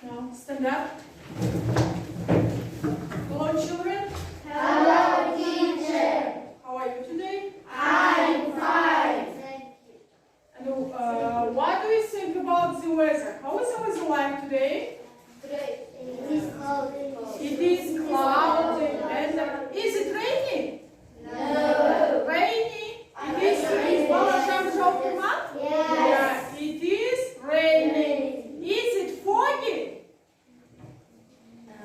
Now stand up. Hello, children. Hello, teacher. How are you today? I'm fine. Thank you. And what do you think about the weather? How is the weather like today? Great. It is cloudy. It is cloudy. And is it raining? No. Rainy? It is raining. Yes. Yeah, it is raining. Is it foggy?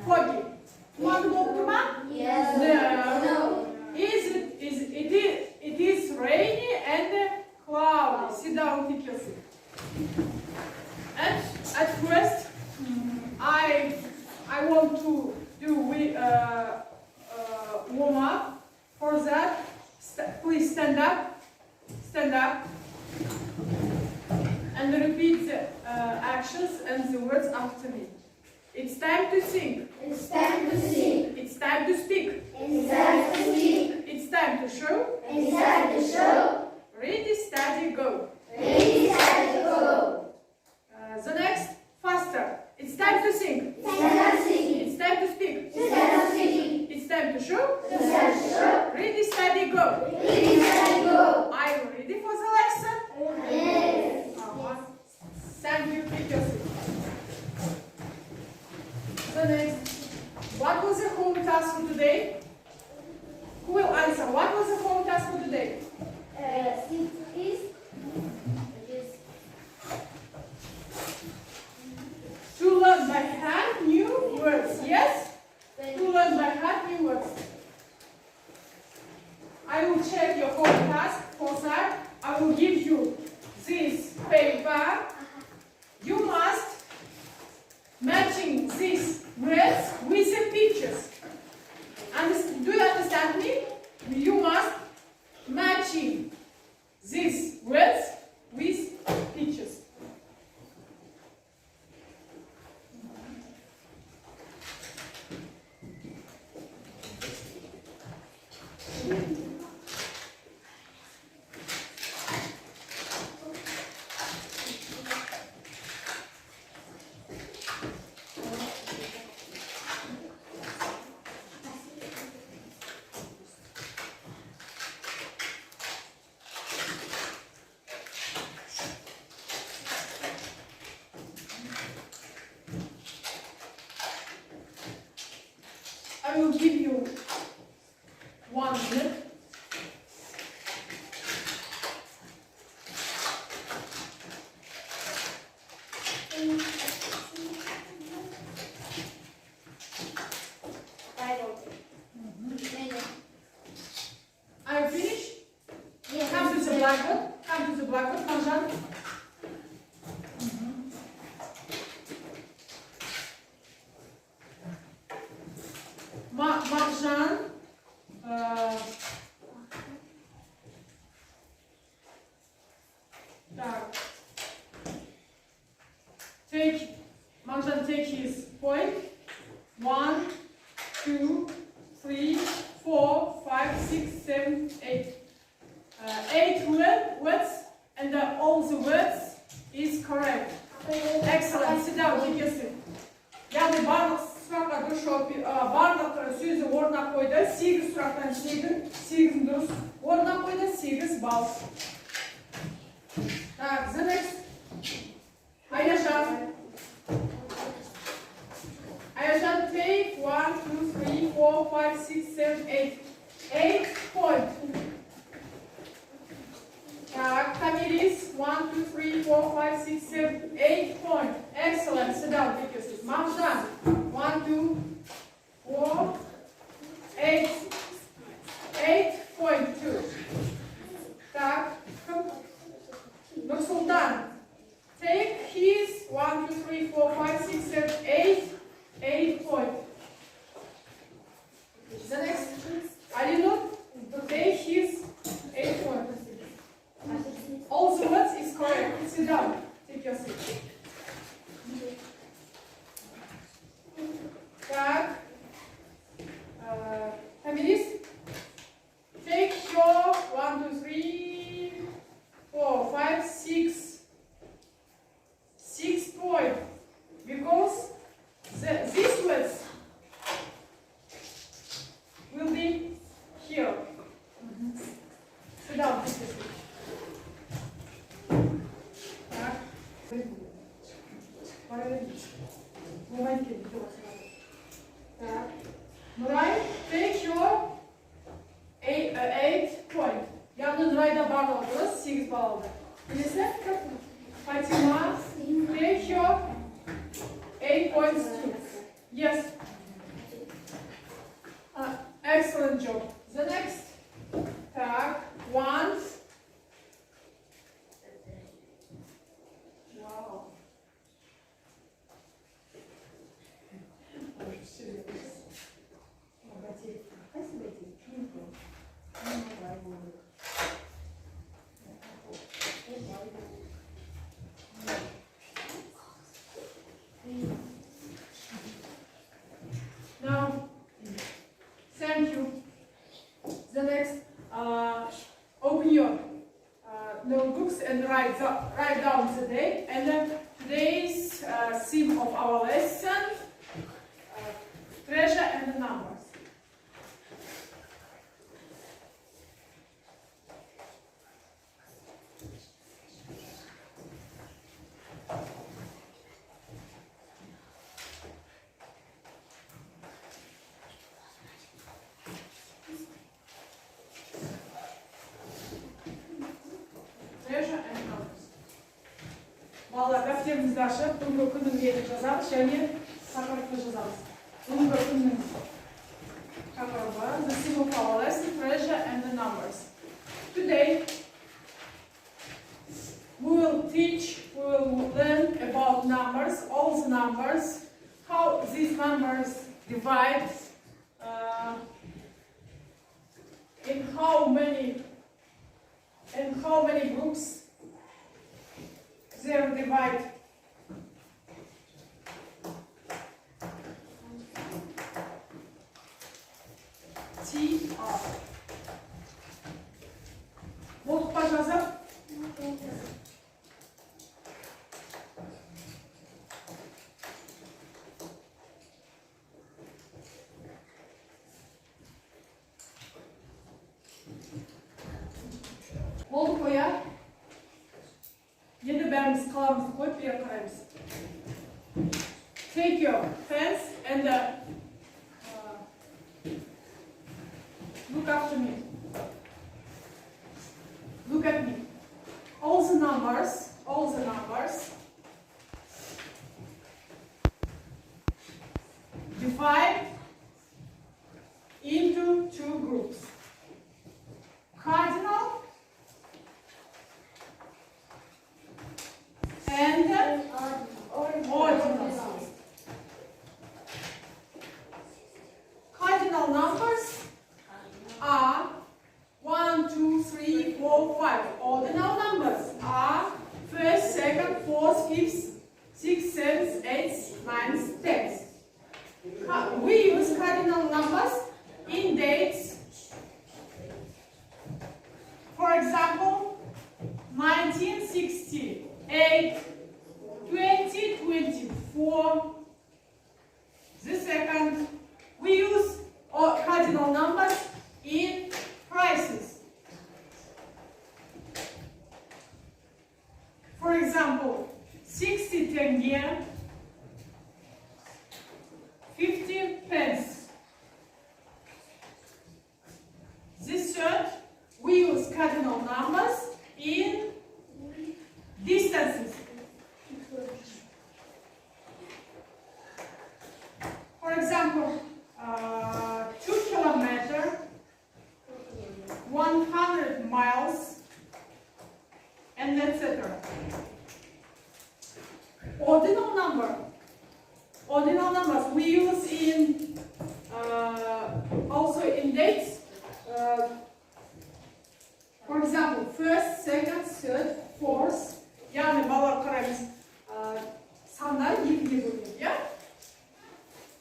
Foggy. Yes. No. It is rainy and cloudy. Sit down, take your seat. At first, I want to do warm up. For that, please stand up. Stand up. And repeat the actions and the words after me. It's time to sing. It's time to sing. It's time to speak. It's time to speak. It's time to show. It's time to show. Ready, steady, go. Ready, steady, go. The next, faster. It's time to sing. It's time to sing. It's time to speak. It's time to speak. It's time to show. It's time to show. Ready, steady, go. Ready, steady, go. Are you ready for the lesson? Yes. Thank you, take your seat. The next, what was the home task for today? Who will answer? What was the home task for today? To learn by heart new words. Yes? To learn by heart new words. I will check your home task. For that, I will give you this paper. You must matching these words with the pictures. Do you understand me? You must matching these words with pictures. I will give you 1 minute. Are you finished? Come to the blackboard. Come to the blackboard, Marjan. Marjan. Marjan take his point. 1, 2, 3, 4, 5, 6, 7, 8. 8 words, and all the words is correct. Excellent. Sit down, take your seat. Yani барлық сұраққа дұрыс жауап барлық сөзі орнына қойды. 8 сұрақтан 8 дұрыс орнына қойды. 8 балл. Так, the next. Ayashan, take 1, 2, 3, 4, 5, 6, 7, 8. 8 point. Так, Tamiris, 1, 2, 3, 4, 5, 6, 7, 8 point. Excellent. Sit down, take your seat. Marjan, 1, 2, 4, 8. 8.2. Так, Nursultan, take his 1, 2, 3, 4, 5, 6, 7, 8 point. The next, Alinur, take his 8 point. All the words is correct. Sit down. Take your seat. Так. Families, take your 1, 2, 3, 4, 5, 6 point. Because Nuray, take your 8 point. Yalnız Nuray'da bar aldınız, 8 bal aldı. Birisi, Fatima, take your 8 points too. Yes. Excellent job. The next. Так, one. Wow. Now, thank you. The next, open your notebooks and write down the day. And then today's theme of our lesson, treasure and the numbers. Балалар, дәптерімізді ашып, бүгінгі күннің нетін жазамыз және тақырыпты жазамыз. Бүгінгі күннің тақырыбы, the theme of our lesson, treasure and the numbers. Today, we will learn about numbers, all the numbers, how these numbers divide, in how many groups they are divided. TR. Ноутбукқа жазып, болды қоя. Енді бәріміз қаламызды қойып бері қараймыз. Take your pens and look after me. Look at me. All the numbers divide into two groups. Cardinal and ordinal. Cardinal numbers are 1, 2, 3, 4, 5. Ordinal numbers are 1st, 2nd, 4th, 5th, 6th, 7th, 8th, 9th, 10th. We use cardinal numbers in dates. For example, 1968, 2024. The second, we use cardinal numbers in prices. For example, 60 tenge, 50 pence. This third, we use cardinal numbers in distances. For example, 2 kilometers, 100 miles, and etc. Ordinal numbers we use in also in dates. For example, 1st, 2nd, 3rd, 4th. Yani балалар қараймыз, сандар екіге бөлінеді, иә?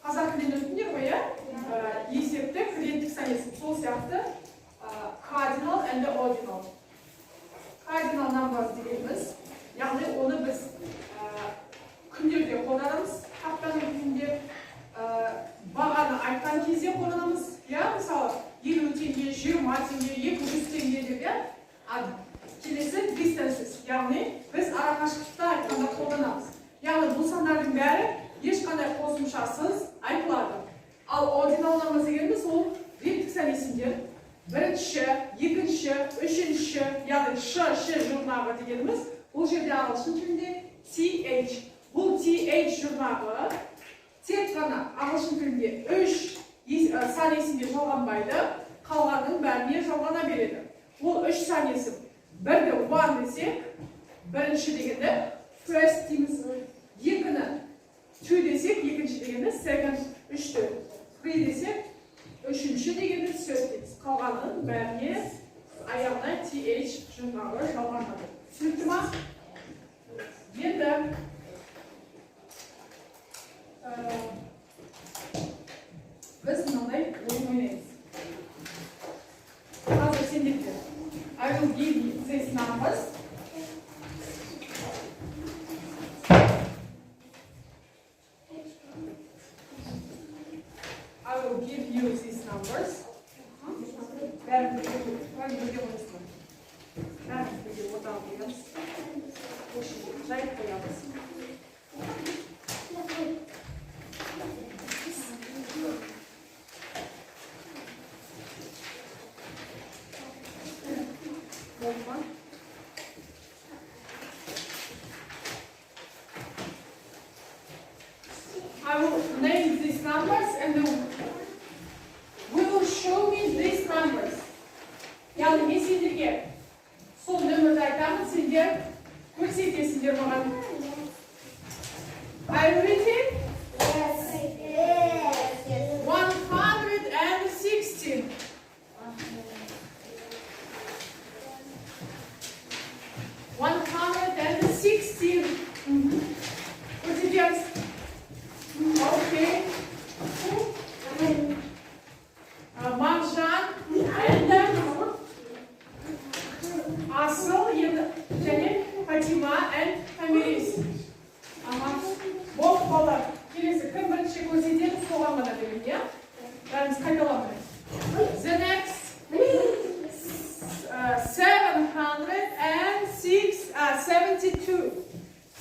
Қазақ тілінен өттіңдер ғой, иә? Есептік, реттік сан есеп. Сол сияқты cardinal and ordinal. Cardinal numbers дегеніміз, яғни оны біз күндерде қолданамыз, аптаның күнінде бағаны айтқан кезде қолданамыз. Я, мысалы, 50 теңге, 20 теңге, 200 теңге деп, я? Келесі distances, яғни біз арақашықтықта айтқанда қолданамыз. Яғни яғни бұл сандардың бәрі ешқандай қосымшасыз айтылады. Ал ординалдарымыз дегеніміз ол реттік сан есімдер. Бірінші, екінші, үшінші, яғни ш жұрнағы дегеніміз бұл жерде ағылшын тілінде TH. Бұл TH жұрнағы тек қана ағылшын тілінде 3 сан есімге жалғанбайды, қалғанның бәріне жалғана береді. Ол 3 сан есім. Бірді one десек, бірінші дегенді first дейміз. Екіні two десек, екінші дегенді second, үшті three десек, үшінші дегенді third дейміз. Қалғанның бәріне аяғына TH жұрнағы жалғанады. Түсінікті ма? Енді біз мынандай ойын ойнаймыз. Қазір сендерге I will give you these numbers. I will give you these numbers. Бәрін бірге қойсын. Бәрін бірге отан қоямыз. Жайып қоямыз. I will name these numbers and we will show me these numbers. Яғни мен сендерге сол нөмірді айтамын, сендер көрсетесіңдер маған. Are you ready? Yes. 116. 116. Көрсетеміз. Okay. Маржан, енді Асыл, және Фатима and Тамирис. Болды балалар. Келесі кім бірінші көрсетеді, соған ғана беремін, иә? Бәріміз қайталамыз. The next 772.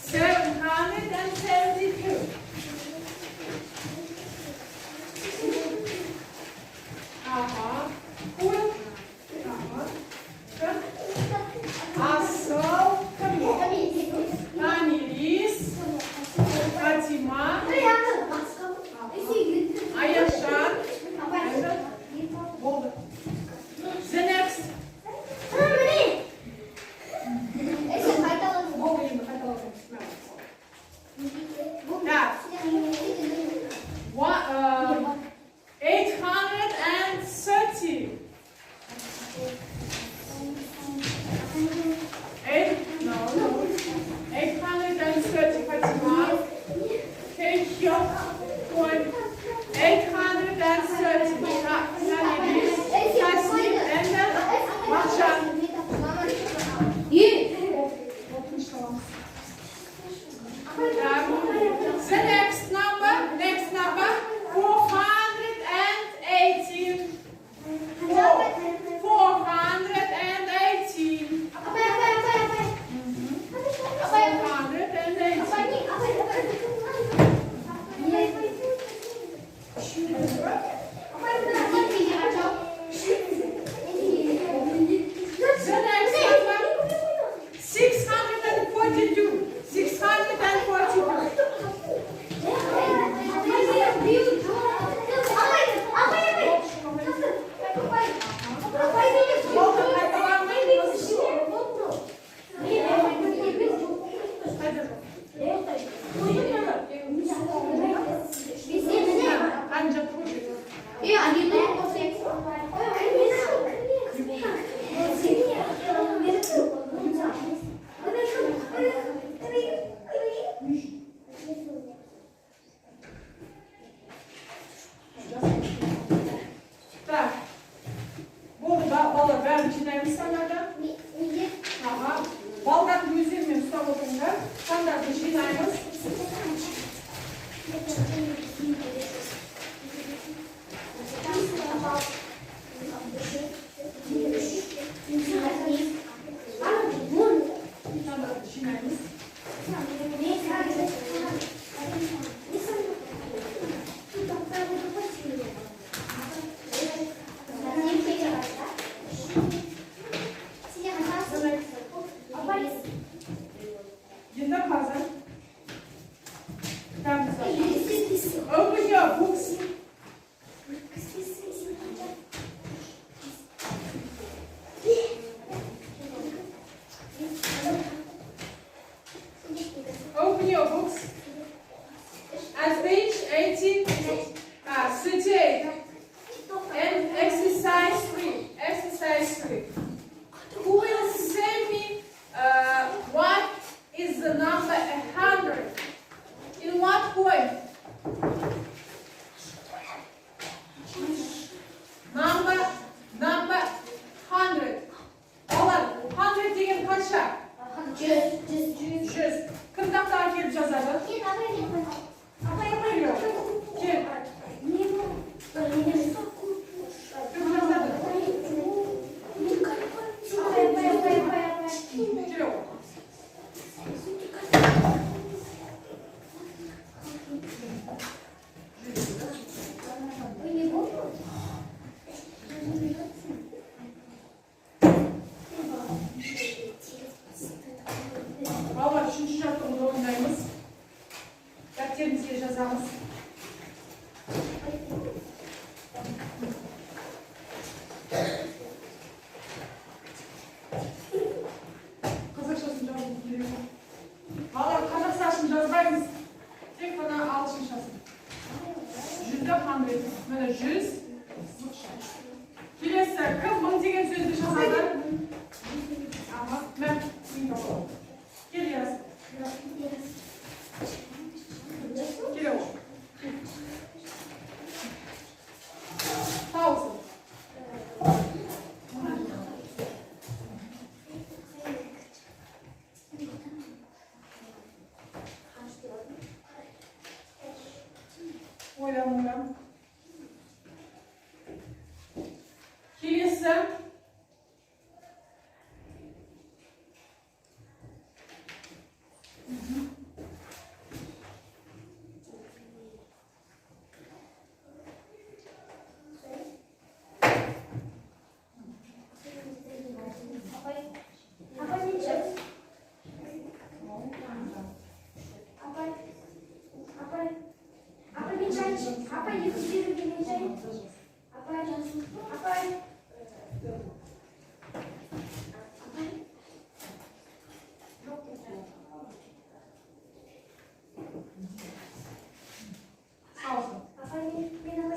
772. Cool. Asıl, Tamiris, Fatima, Ayashan. The next. That. 830. 830, Fatima. Take your point. 830. Tamiris, Tasnim, and Marjan. The next number, 418. 418. 1 Open your books. Open your books. At page 18, 38. And exercise 3. Exercise 3. Who will say me what is the number 100? In what point? Number 100. Олар 100 деген қанша? 100. Кім тақтаға келіп жазады? Кел. Кім жазады? Кел. Балалар, үшінші жаттығуды орындаймыз. Дәптерімізге жазамыз. Қазақшасын жазу керек. Балалар, қазақшасын жазбаймыз. Тек қана ағылшыншасын. 100-ді 100. Міне 100. Келесі, кім 1000 деген сөзді жазады? Мен. Кел яз. Кел. 1000. Ойлан. Келесі.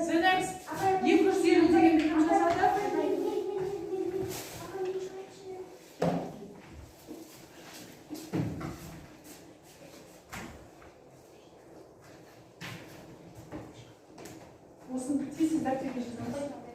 The next, 220 дегенді кім жазады? Осыны тезін дәптерге жазамыз.